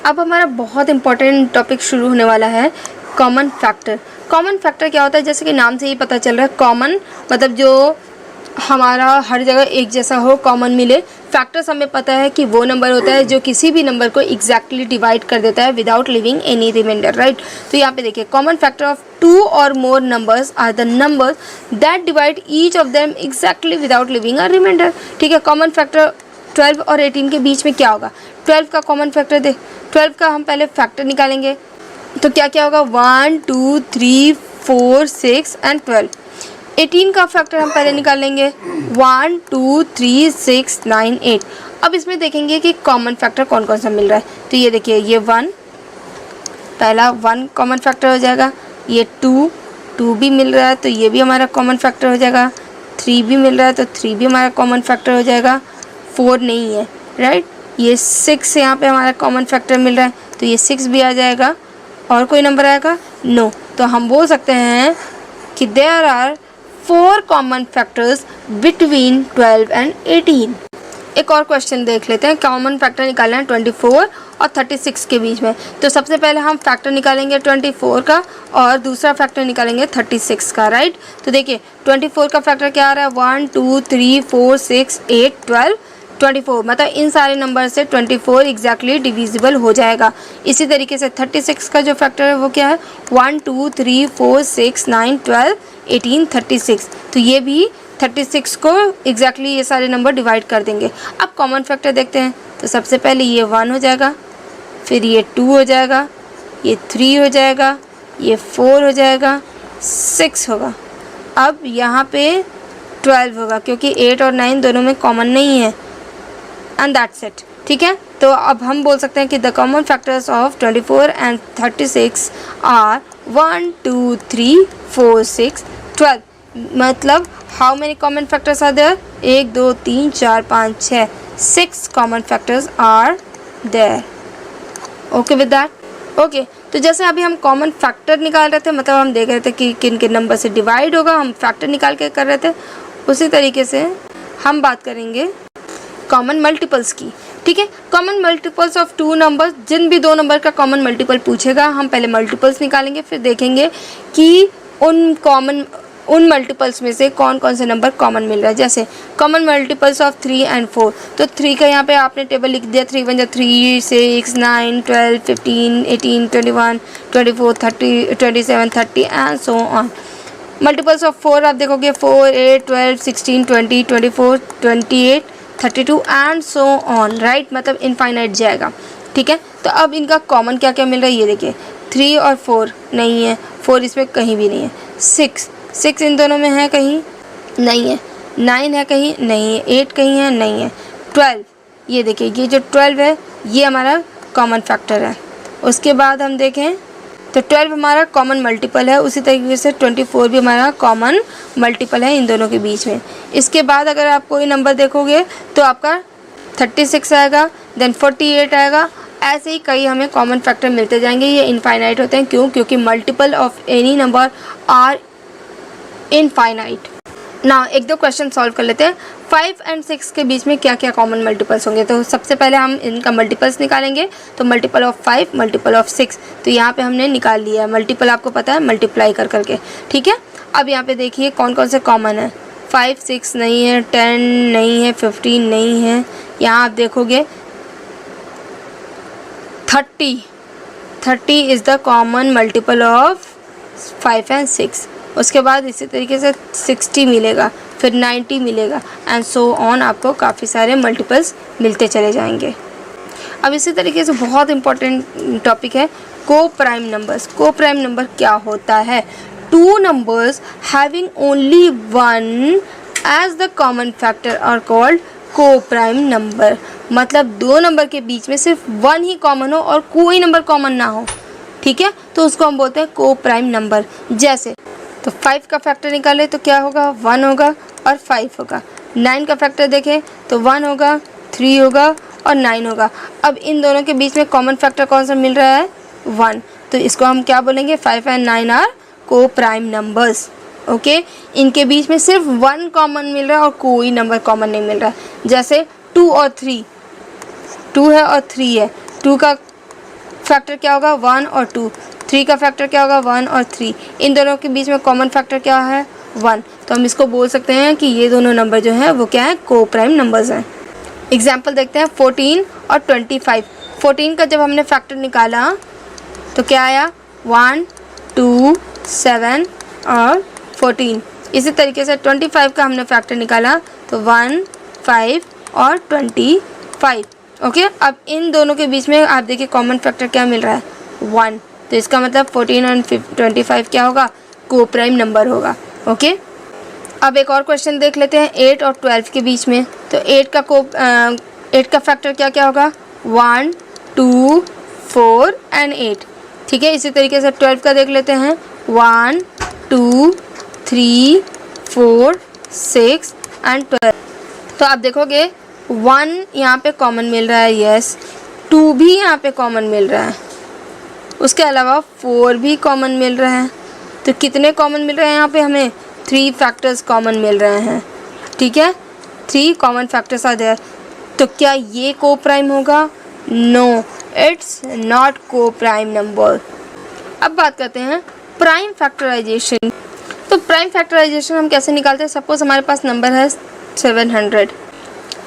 अब हमारा बहुत इंपॉर्टेंट टॉपिक शुरू होने वाला है, कॉमन फैक्टर। कॉमन फैक्टर क्या होता है? जैसे कि नाम से ही पता चल रहा है, कॉमन मतलब जो हमारा हर जगह एक जैसा हो, कॉमन मिले। फैक्टर्स हमें पता है कि वो नंबर होता है जो किसी भी नंबर को एग्जैक्टली डिवाइड कर देता है without leaving any remainder, right. तो यहाँ पे देखिए, कॉमन फैक्टर ऑफ 2 और more numbers are the numbers that divide each of them exactly without leaving a remainder. ठीक है, कॉमन फैक्टर 12 और 18 के बीच में क्या होगा? 12 का कॉमन फैक्टर दे, 12 का हम पहले फैक्टर निकालेंगे तो क्या क्या होगा? 1 2 3 4 6 एंड 12। 18 का फैक्टर हम पहले निकालेंगे 1 2 3 6 9 8। अब इसमें देखेंगे कि कॉमन फैक्टर कौन कौन सा मिल रहा है। तो ये देखिए, ये 1 पहला 1 कॉमन फैक्टर हो जाएगा, ये 2 भी मिल रहा है तो ये भी हमारा कॉमन फैक्टर हो जाएगा, 3 भी मिल रहा है तो 3 भी हमारा कॉमन फैक्टर हो जाएगा, 4 नहीं है, राइट। ये 6 यहाँ पे हमारा कॉमन फैक्टर मिल रहा है तो ये 6 भी आ जाएगा। और कोई नंबर आएगा? नो। तो हम बोल सकते हैं कि there are 4 common factors between 12 and 18। एक और क्वेश्चन देख लेते हैं। कॉमन फैक्टर निकालना है 24 और 36 के बीच में। तो सबसे पहले हम फैक्टर निकालेंगे 24 का और दूसरा फैक्टर निकालेंगे 36 का, राइट। तो देखिए, 24 का फैक्टर क्या आ रहा है? 1 2 3 4 6 8 12 24, मतलब इन सारे नंबर से 24 एग्जैक्टली डिविजिबल हो जाएगा। इसी तरीके से 36 का जो फैक्टर है वो क्या है? 1 2 3 4 6 9 12 18 36। तो ये भी 36 को एग्जैक्टली ये सारे नंबर डिवाइड कर देंगे। अब कॉमन फैक्टर देखते हैं। तो सबसे पहले ये 1 हो जाएगा, फिर ये 2 हो जाएगा, ये 3 हो जाएगा, ये 4 हो जाएगा, 6 होगा। अब यहाँ पे 12 होगा क्योंकि 8 और 9 दोनों में कॉमन नहीं है, एंड दैट्स इट। ठीक है, तो अब हम बोल सकते हैं कि the common factors of 24 and 36 are 1 2 3 4 6 12। मतलब how many common factors are there? 1 2 3 4 5 6 6 common factors are there. Okay with that? Okay, तो जैसे अभी हम कॉमन फैक्टर निकाल रहे थे, मतलब हम देख रहे थे कि किन किन नंबर से डिवाइड होगा, हम फैक्टर निकाल के कर रहे थे, उसी तरीके से हम बात करेंगे कॉमन मल्टीपल्स की। ठीक है, कॉमन मल्टीपल्स ऑफ 2 नंबर्स। जिन भी 2 नंबर का कॉमन मल्टीपल पूछेगा हम पहले मल्टीपल्स निकालेंगे, फिर देखेंगे कि उन मल्टीपल्स में से कौन कौन से नंबर कॉमन मिल रहा है। जैसे कॉमन मल्टीपल्स ऑफ 3 एंड 4, तो 3 का यहाँ पे आपने टेबल लिख दिया, 3 1 3 6 9 12 15 18 21 24 30 27 30 and so on. Multiples of 4 आप देखोगे 4 8 12 16 20 24 28 32 एंड सो ऑन, राइट। मतलब इनफाइनाइट जाएगा। ठीक है, तो अब इनका कॉमन क्या क्या मिल रहा है ये देखिए। 3 और 4 नहीं है, 4 इसमें कहीं भी नहीं है। 6 इन दोनों में है कहीं? नहीं है। 9 है कहीं? नहीं है। 8 कहीं है? नहीं है। 12, ये देखिए, ये जो 12 है ये हमारा कॉमन फैक्टर है। उसके बाद हम देखें तो 12 हमारा कॉमन मल्टीपल है, उसी तरीके से 24 भी हमारा कॉमन मल्टीपल है इन दोनों के बीच में। इसके बाद अगर आप कोई नंबर देखोगे तो आपका 36 आएगा, देन 48 आएगा। ऐसे ही कई हमें कॉमन फैक्टर मिलते जाएंगे। ये इनफाइनाइट होते हैं। क्यों? क्योंकि multiple of any number are infinite. ना एक दो क्वेश्चन सॉल्व कर लेते हैं। 5 एंड 6 के बीच में क्या क्या कॉमन मल्टीपल्स होंगे? तो सबसे पहले हम इनका मल्टीपल्स निकालेंगे। तो मल्टीपल ऑफ 5, मल्टीपल ऑफ 6, तो यहाँ पे हमने निकाल लिया है। मल्टीपल आपको पता है, मल्टीप्लाई कर करके। ठीक है, अब यहाँ पे देखिए कौन कौन से कॉमन है। 5 6 नहीं है, 10 नहीं है, 15 नहीं है। यहाँ आप देखोगे 30 is the common multiple of 5 and 6। उसके बाद इसी तरीके से 60 मिलेगा, फिर 90 मिलेगा एंड सो ऑन। आपको काफ़ी सारे मल्टीपल्स मिलते चले जाएंगे। अब इसी तरीके से बहुत इंपॉर्टेंट टॉपिक है coprime numbers. Coprime number क्या होता है? 2 numbers having only 1 as the common factor are called coprime number. मतलब 2 नंबर के बीच में सिर्फ 1 ही कॉमन हो और कोई नंबर कॉमन ना हो। ठीक है, तो उसको हम बोलते हैं को प्राइम नंबर। जैसे तो 5 का फैक्टर निकाले तो क्या होगा? 1 होगा और 5 होगा। 9 का फैक्टर देखें तो 1 होगा, 3 होगा और 9 होगा। अब इन दोनों के बीच में कॉमन फैक्टर कौन सा मिल रहा है? 1। तो इसको हम क्या बोलेंगे? 5 एंड 9 आर को प्राइम नंबर्स। ओके, इनके बीच में सिर्फ 1 कॉमन मिल रहा है और कोई नंबर कॉमन नहीं मिल रहा है। जैसे 2 और 3, 2 है और 3 है। 2 का फैक्टर क्या होगा 1 और 2, 3 का फैक्टर क्या होगा 1 और 3, इन दोनों के बीच में कॉमन फैक्टर क्या है 1, तो हम इसको बोल सकते हैं कि ये दोनों नंबर जो है वो क्या है को प्राइम नंबर्स हैं। एग्जाम्पल देखते हैं 14 और 25। 14 का जब हमने फैक्टर निकाला तो क्या आया 1, 2, 7 और 14। इसी तरीके से 25 का हमने फैक्टर निकाला तो 1, 5 और 25। ओके, अब इन दोनों के बीच में आप देखिए कॉमन फैक्टर क्या मिल रहा है 1, तो इसका मतलब 14 और 25 क्या होगा को प्राइम नंबर होगा। ओके, अब एक और क्वेश्चन देख लेते हैं 8 और 12 के बीच में। तो 8 का फैक्टर क्या क्या होगा 1, 2, 4 एंड 8। ठीक है, इसी तरीके से 12 का देख लेते हैं 1, 2, 3, 4, 6 एंड 12। तो आप देखोगे 1 यहाँ पे कॉमन मिल रहा है, यस, 2 भी यहाँ पे कॉमन मिल रहा है, उसके अलावा 4 भी कॉमन मिल रहा है। तो कितने कॉमन मिल रहे हैं यहाँ पे हमें 3 फैक्टर्स कॉमन मिल रहे हैं। ठीक है, 3 कॉमन फैक्टर्स आर देयर। तो क्या ये को प्राइम होगा? नो, इट्स नॉट को प्राइम नंबर। अब बात करते हैं प्राइम फैक्टराइजेशन। तो प्राइम फैक्टराइजेशन हम कैसे निकालते हैं? सपोज हमारे पास नंबर है 700।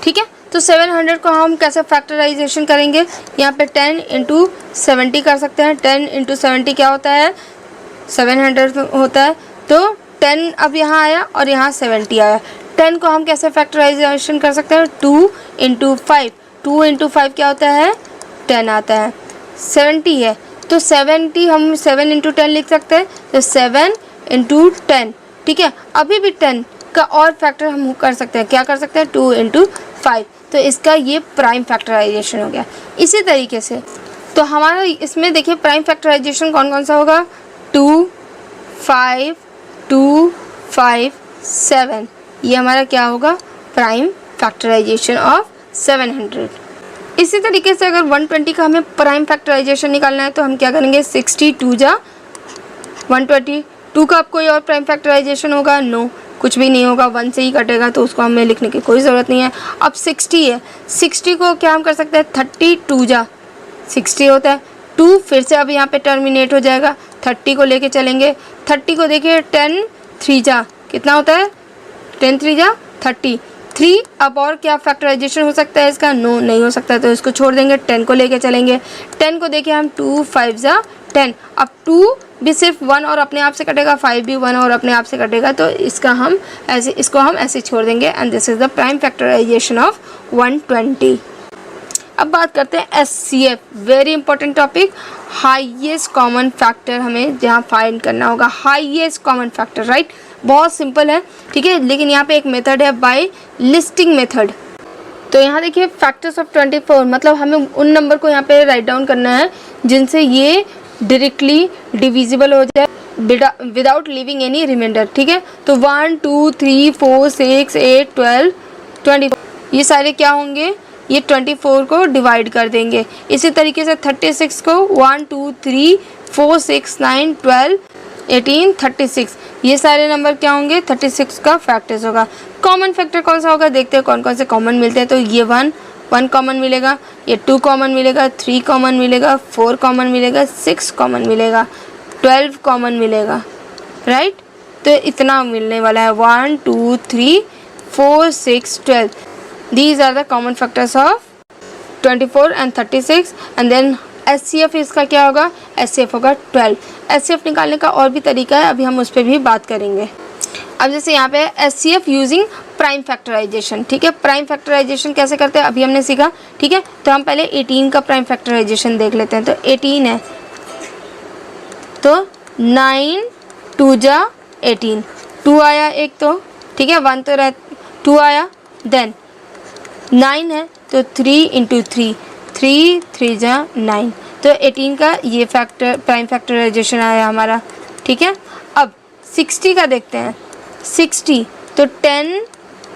ठीक है, तो 700 को हम कैसे फैक्टराइजेशन करेंगे? यहाँ पे 10 इंटू 70 कर सकते हैं। 10 इंटू 70 क्या होता है 700 होता है। तो 10 अब यहाँ आया और यहाँ 70 आया। 10 को हम कैसे फैक्टराइजेशन कर सकते हैं? 2 इंटू 5। 2 इंटू 5 क्या होता है 10 आता है। 70 है तो 70 हम 7 इंटू 10 लिख सकते हैं, तो 7 इंटू 10। ठीक है, अभी भी 10 का और फैक्टर हम कर सकते हैं, क्या कर सकते हैं 2 इंटू 5। तो इसका ये प्राइम फैक्टराइजेशन हो गया। इसी तरीके से तो हमारा इसमें देखिए प्राइम फैक्टराइजेशन कौन कौन सा होगा 2, 5, 2, 5, 7। ये हमारा क्या होगा प्राइम फैक्टराइजेशन ऑफ 700। इसी तरीके से अगर 120 का हमें प्राइम फैक्टराइजेशन निकालना है तो हम क्या करेंगे 62 जा 120। 2 का कोई और प्राइम फैक्टराइजेशन होगा? नो, कुछ भी नहीं होगा, 1 से ही कटेगा, तो उसको हमें लिखने की कोई ज़रूरत नहीं है। अब 60 है, 60 को क्या हम कर सकते हैं 32 जा 60 होता है। 2 फिर से अब यहाँ पे टर्मिनेट हो जाएगा, 30 को लेके चलेंगे। 30 को देखिए 10 3 जा कितना होता है 10 3 जा 30। 3 अब और क्या फैक्टराइजेशन हो सकता है इसका? नो, नहीं हो सकता, तो इसको छोड़ देंगे। 10 को लेके चलेंगे। 10 को देखिए हम 2 5 जा 10। अब 2 भी सिर्फ 1 और अपने आप से कटेगा, 5 भी 1 और अपने आप से कटेगा, तो इसको हम ऐसे छोड़ देंगे। And this is the prime factorization of 120। अब बात करते हैं SCF, very important topic. Highest common factor हमें जहाँ फाइंड करना होगा, हाईएस्ट कॉमन फैक्टर, राइट। बहुत सिंपल है, ठीक है, लेकिन यहाँ पे एक मेथड है बाय लिस्टिंग मेथड। तो यहाँ देखिए फैक्टर्स ऑफ 24, मतलब हमें उन नंबर को यहाँ पे राइट डाउन करना है जिनसे ये डायरेक्टली डिविजिबल हो जाए विदाउट लिविंग एनी रिमाइंडर। ठीक है, तो 1 2 3 4 6 8 12 24 ये सारे क्या होंगे, ये 24 को डिवाइड कर देंगे। इसी तरीके से 36 को 1 2 3 4 6 9 12 18 36 ये सारे नंबर क्या होंगे 36 का फैक्टर्स होगा। कॉमन फैक्टर कौन सा होगा, देखते हैं कौन कौन से कॉमन मिलते हैं। तो ये 1 कॉमन मिलेगा, ये 2 कॉमन मिलेगा, 3 कॉमन मिलेगा, 4 कॉमन मिलेगा, 6 कॉमन मिलेगा, 12 कॉमन मिलेगा, राइट। तो इतना मिलने वाला है 1 2 3 4 6 12। These are the common factors of 24 and 36 and then SCF इसका क्या होगा, SCF होगा 12। SCF निकालने का और भी तरीका है, अभी हम उस पर भी बात करेंगे। अब जैसे यहाँ पे SCF यूजिंग प्राइम फैक्टराइजेशन, ठीक है, प्राइम फैक्टराइजेशन कैसे करते हैं अभी हमने सीखा। ठीक है, तो हम पहले 18 का प्राइम फैक्टराइजेशन देख लेते हैं। तो 18 है तो 9 2 जा 18, 2 आया एक तो, ठीक है, 1 तो 2 आया, देन 9 है तो 3 इंटू 3 3 3 जा 9, तो 18 का ये फैक्टर प्राइम फैक्टराइजेशन आया हमारा। ठीक है, अब 60 का देखते हैं। 60 तो 10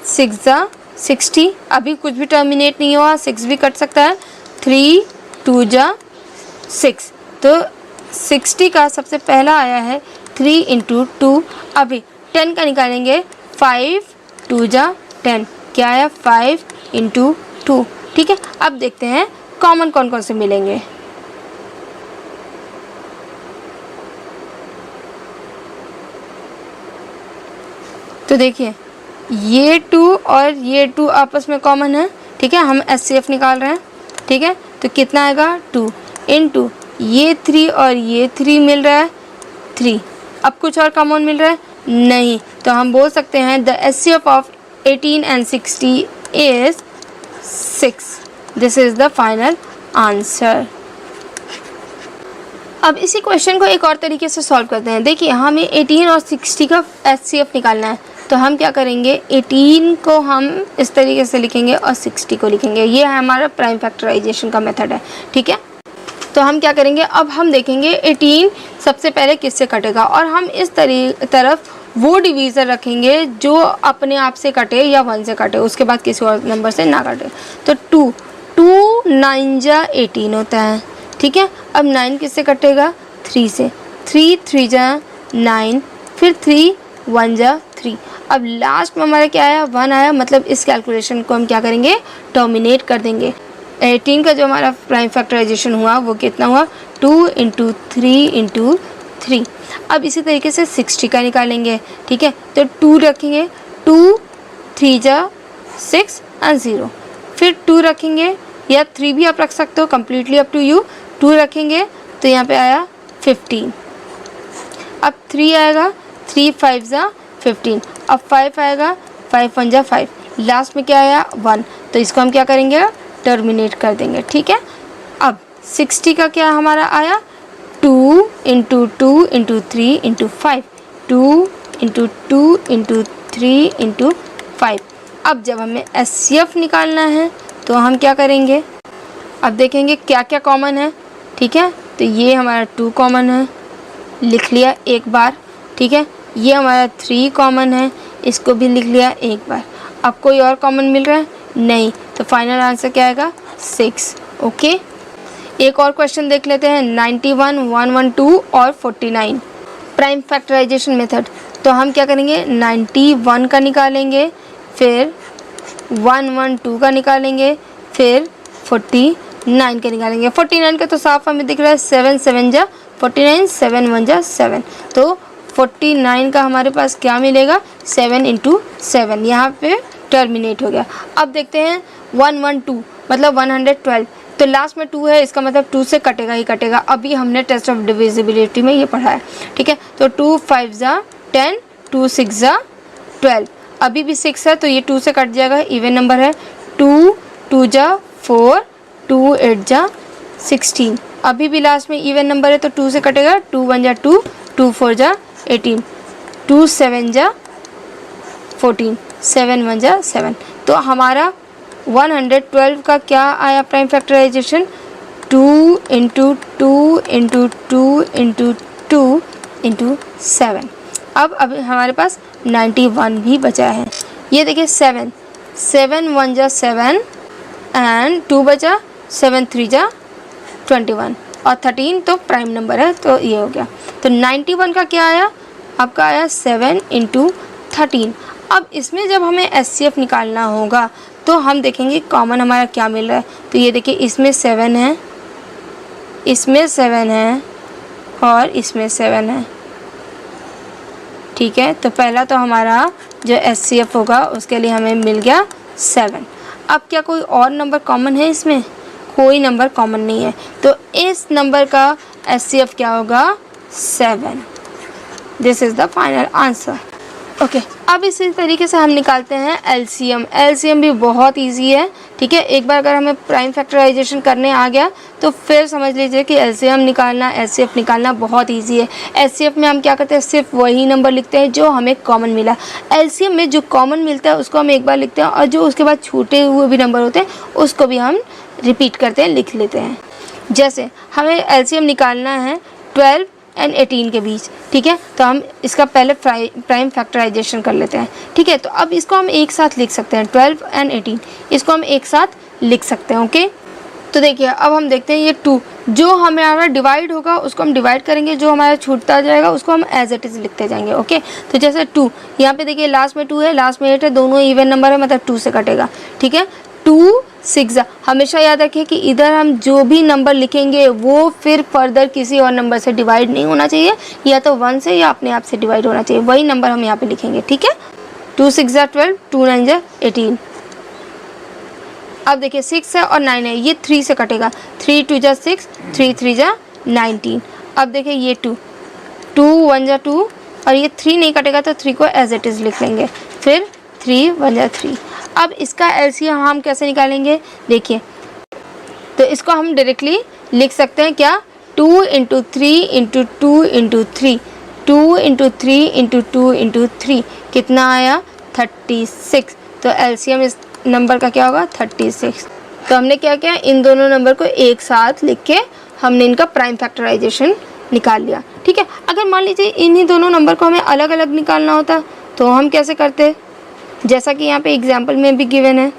6 जा 60, अभी कुछ भी टर्मिनेट नहीं हुआ, 6 भी कट सकता है। 3 2 जा 6, तो 60 का सबसे पहला आया है 3 इंटू 2। अभी 10 का निकालेंगे, 5 2 जा 10, क्या आया 5 इंटू 2। ठीक है, अब देखते हैं कॉमन कौन कौन से मिलेंगे। तो देखिए ये 2 और ये 2 आपस में कॉमन है, ठीक है, हम HCF निकाल रहे हैं, ठीक है। तो कितना आएगा 2 इंटू ये 3 और ये 3 मिल रहा है 3। अब कुछ और कॉमन मिल रहा है नहीं, तो हम बोल सकते हैं the HCF of 18 and 60 is 6। This is the final answer. अब इसी क्वेश्चन को एक और तरीके से सॉल्व करते हैं। देखिए हमें 18 और 60 का HCF निकालना है, तो हम क्या करेंगे 18 को हम इस तरीके से लिखेंगे और 60 को लिखेंगे। ये है हमारा प्राइम फैक्टराइजेशन का मेथड है, ठीक है। तो हम क्या करेंगे, अब हम देखेंगे 18 सबसे पहले किससे कटेगा, और हम इस तरफ वो डिवीज़र रखेंगे जो अपने आप से कटे या 1 से कटे, उसके बाद किसी और नंबर से ना कटे। तो 2 9 जा 18 होता है, ठीक है। अब 9 किससे कटेगा 3 से, 3 3 जा 9, फिर 3 1 जा 3। अब लास्ट में हमारा क्या आया 1 आया, मतलब इस कैलकुलेशन को हम क्या करेंगे टर्मिनेट कर देंगे। 18 का जो हमारा प्राइम फैक्टराइजेशन हुआ वो कितना हुआ 2 इंटू 3 इंटू 3। अब इसी तरीके से 60 का निकालेंगे, ठीक है। तो 2 रखेंगे, 2 3 जा 6 और 0, फिर 2 रखेंगे या 3 भी आप रख सकते हो, कम्प्लीटली अप टू यू। 2 रखेंगे तो यहाँ पे आया 15। अब 3 आएगा, 3 5 जा 15। अब 5 आएगा, 5 1 जा 5। लास्ट में क्या आया 1, तो इसको हम क्या करेंगे टर्मिनेट कर देंगे, ठीक है। अब 60 का क्या हमारा आया 2 into 2 into 3 into 5, 2 into 2 into 3 into 5। अब जब हमें HCF निकालना है तो हम क्या करेंगे, अब देखेंगे क्या क्या कॉमन है, ठीक है। तो ये हमारा 2 कॉमन है, लिख लिया एक बार, ठीक है। ये हमारा 3 कॉमन है, इसको भी लिख लिया एक बार। अब कोई और कॉमन मिल रहा है नहीं, तो फाइनल आंसर क्या आएगा 6। ओके, एक और क्वेश्चन देख लेते हैं 91 112 और 49 प्राइम फैक्टराइजेशन मेथड। तो हम क्या करेंगे 91 का निकालेंगे, फिर 112 का निकालेंगे, फिर 49 का निकालेंगे। 49 का तो साफ हमें दिख रहा है 7 7 जा 49, 7 1 जा 7। तो 49 का हमारे पास क्या मिलेगा 7 इंटू 7, यहाँ पे टर्मिनेट हो गया। अब देखते हैं 112 मतलब 112, तो लास्ट में 2 है, इसका मतलब 2 से कटेगा ही कटेगा। अभी हमने टेस्ट ऑफ डिविजिबिलिटी में ये पढ़ा है, ठीक है। तो 2 5 जा 10, 2 6 जा 12। अभी भी 6 है तो ये 2 से कट जाएगा, इवन नंबर है। 2 2 जा 4, 2 8 जा 16। अभी भी लास्ट में इवन नंबर है तो 2 से कटेगा, 2 1 जा 2, 2 4 जा 18, 2 7 जा 14, 7 1 जा 7। तो हमारा 112 का क्या आया prime factorization 2 into 2 into 2 into 2 into 7। अब हमारे पास 91 भी बचा है। ये देखिए 7 7 1 जा 7 एंड 2 बचा, 7 3 जा 21 और 13 तो प्राइम नंबर है, तो ये हो गया। तो 91 का क्या आया आपका आया 7 इंटू 13। अब इसमें जब हमें HCF निकालना होगा तो हम देखेंगे कॉमन हमारा क्या मिल रहा है। तो ये देखिए इसमें 7 है, इसमें 7 है और इसमें 7 है, ठीक है। तो पहला तो हमारा जो HCF होगा उसके लिए हमें मिल गया 7। अब क्या कोई और नंबर कॉमन है इसमें, कोई नंबर कॉमन नहीं है, तो इस नंबर का HCF क्या होगा 7। This is the final answer. Okay, अब इसी तरीके से हम निकालते हैं LCM। LCM भी बहुत इजी है, ठीक है। एक बार अगर हमें प्राइम फैक्टराइजेशन करने आ गया तो फिर समझ लीजिए कि LCM निकालना HCF निकालना बहुत इजी है। HCF में हम क्या करते हैं सिर्फ वही नंबर लिखते हैं जो हमें कॉमन मिला। LCM में जो कॉमन मिलता है उसको हम एक बार लिखते हैं और जो उसके बाद छूटे हुए भी नंबर होते हैं उसको भी हम रिपीट करते हैं, लिख लेते हैं। जैसे हमें LCM निकालना है 12 एंड 18 के बीच, ठीक है। तो हम इसका पहले प्राइम फैक्टराइजेशन कर लेते हैं, ठीक है। तो अब इसको हम एक साथ लिख सकते हैं 12 एंड 18, इसको हम एक साथ लिख सकते हैं। ओके, तो देखिए अब हम देखते हैं ये 2 जो हमारा डिवाइड होगा उसको हम डिवाइड करेंगे, जो हमारा छूटता जाएगा उसको हम एज इट इज़ लिखते जाएंगे। ओके, तो जैसे 2 यहाँ पे देखिए लास्ट में 2 है, लास्ट में 8 है, दोनों इवन नंबर है, मतलब 2 से कटेगा, ठीक है। 2 6 हमेशा याद रखिए कि इधर हम जो भी नंबर लिखेंगे वो फिर फर्दर किसी और नंबर से डिवाइड नहीं होना चाहिए, या तो 1 से या अपने आप से डिवाइड होना चाहिए, वही नंबर हम यहाँ पे लिखेंगे, ठीक है। 2 6 जा 12, 2 9 जा 18। अब देखिए 6 है और 9 है, ये 3 से कटेगा, 3 2 जा 6, 3 3 जा 19। अब देखिए ये 2 1 जा 2 और ये 3 नहीं कटेगा तो 3 को एज इट इज़ लिख लेंगे, फिर 3 1 जा 3। अब इसका एलसीएम हम कैसे निकालेंगे, देखिए तो इसको हम डायरेक्टली लिख सकते हैं क्या, 2 into 3 into 2 into 3, 2 into 3 into 2 into 3 कितना आया 36। तो एलसीएम इस नंबर का क्या होगा 36। तो हमने क्या किया, इन दोनों नंबर को एक साथ लिख के हमने इनका प्राइम फैक्टराइजेशन निकाल लिया। ठीक है, अगर मान लीजिए इन्हीं दोनों नंबर को हमें अलग अलग निकालना होता तो हम कैसे करते, जैसा कि यहाँ पे एग्जाम्पल में भी गिवन है।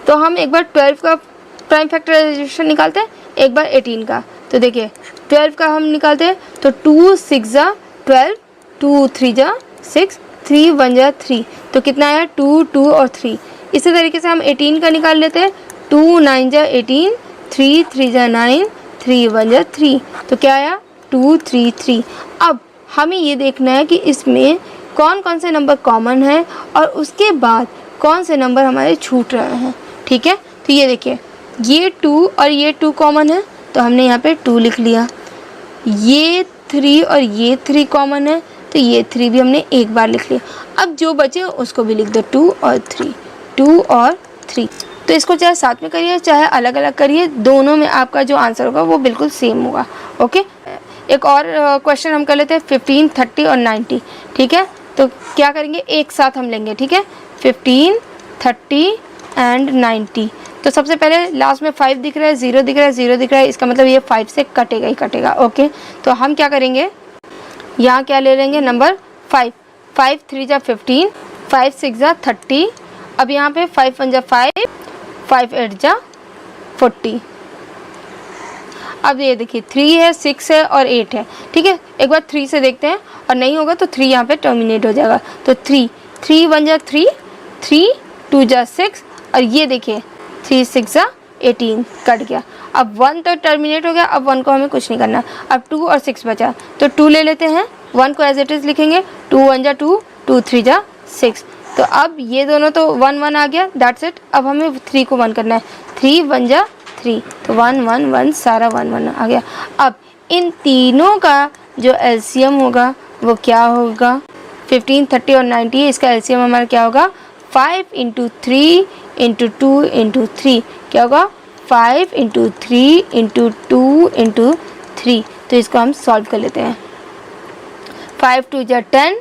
तो हम एक बार 12 का प्राइम फैक्टराइजेशन निकालते हैं, एक बार 18 का। तो देखिए 12 का हम निकालते हैं तो 2 6 जा 12, 2 3 जा 6, 3 1 जा 3, तो कितना आया 2 2 और 3। इसी तरीके से हम 18 का निकाल लेते हैं, 2 9 जा 18, 3 3 जा 9, 3 1 जा 3, तो क्या आया 2 3 3। अब हमें ये देखना है कि इसमें कौन कौन से नंबर कॉमन है और उसके बाद कौन से नंबर हमारे छूट रहे हैं। ठीक है, तो ये देखिए ये 2 और ये 2 कॉमन है तो हमने यहाँ पे 2 लिख लिया, ये 3 और ये 3 कॉमन है तो ये 3 भी हमने एक बार लिख लिया। अब जो बचे उसको भी लिख दो, 2 और 3, 2 और 3। तो इसको चाहे साथ में करिए चाहे अलग अलग करिए, दोनों में आपका जो आंसर होगा वो बिल्कुल सेम होगा। ओके, एक और क्वेश्चन हम कर लेते हैं 15 30 और 90। ठीक है, तो क्या करेंगे एक साथ हम लेंगे। ठीक है, 15 30 एंड 90। तो सबसे पहले लास्ट में 5 दिख रहा है, 0 दिख रहा है, 0 दिख रहा है, इसका मतलब ये 5 से कटेगा ही कटेगा। ओके, तो हम क्या करेंगे, यहाँ क्या ले लेंगे नंबर 5, 5 3 जा 15, 5 6 जा 30। अब यहाँ पे 5 1 जा 5, 5 8 जा 40। अब ये देखिए 3 है, 6 है और 8 है। ठीक है, एक बार 3 से देखते हैं और नहीं होगा तो 3 यहाँ पे टर्मिनेट हो जाएगा। तो 3 3 1 जा 3, 3 2 जा 6 और ये देखिए 3 6 जा 18 कट गया। अब 1 तो टर्मिनेट हो गया, अब 1 को हमें कुछ नहीं करना। अब 2 और 6 बचा तो 2 ले लेते हैं, 1 को एज इट इज़ लिखेंगे, 2 1 जा 2, 2 3 जा 6। तो अब ये दोनों तो 1 1 आ गया, दैट्स इट। अब हमें 3 को 1 करना है, 3 1 जा 3, तो 1 1 1 सारा 1 1 आ गया। अब इन तीनों का जो एलसीएम होगा वो क्या होगा, 15 30 और 90, इसका एलसीएम हमारा क्या होगा 5 इंटू 3 इंटू 2 इंटू 3, क्या होगा 5 इंटू 3 इंटू 2 इंटू 3। तो इसको हम सॉल्व कर लेते हैं, 5 2 जा 10,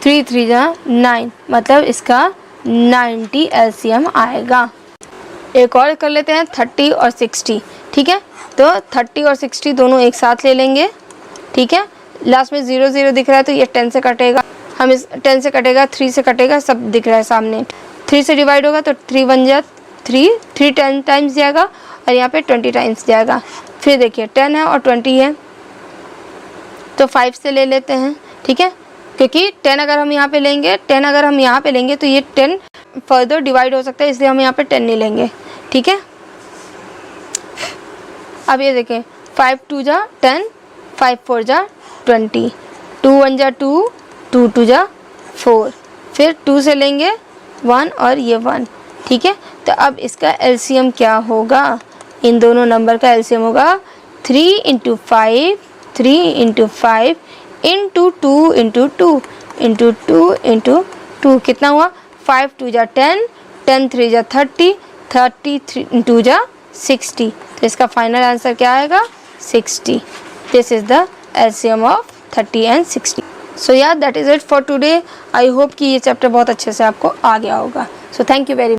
3 3 जा 9, मतलब इसका 90 एलसीएम आएगा। एक और कर लेते हैं 30 और 60। ठीक है, तो 30 और 60 दोनों एक साथ ले लेंगे। ठीक है, लास्ट में 0 0 दिख रहा है तो ये 10 से कटेगा, हम इस 10 से कटेगा, 3 से कटेगा, सब दिख रहा है सामने। 3 से डिवाइड होगा तो 3 1 जा 3, 3 10 टाइम्स जाएगा और यहाँ पे 20 टाइम्स जाएगा। फिर देखिए 10 है और 20 है तो 5 से ले लेते हैं। ठीक है, क्योंकि 10 अगर हम यहाँ पे लेंगे, 10 अगर हम यहाँ पे लेंगे तो ये 10 फर्दर डिवाइड हो सकता है, इसलिए हम यहाँ पे 10 नहीं लेंगे। ठीक है, अब ये देखें 5 2 जा 10, 5 4 जा 20, 2 1 जा 2, 2 2 जा 4, फिर 2 से लेंगे 1 और ये 1। ठीक है, तो अब इसका एलसीएम क्या होगा, इन दोनों नंबर का एलसीएम होगा 3 into 5, 3 into 5 into 2 into 2 into 2 into 2, कितना हुआ 5 2 जा 10, 10 3 जा 30, 30 2 जा 60। तो इसका फाइनल आंसर क्या आएगा 60। This is the LCM of 30 and 60। सो या that is it for today. I hope कि ये चैप्टर बहुत अच्छे से आपको आ गया होगा। So thank you very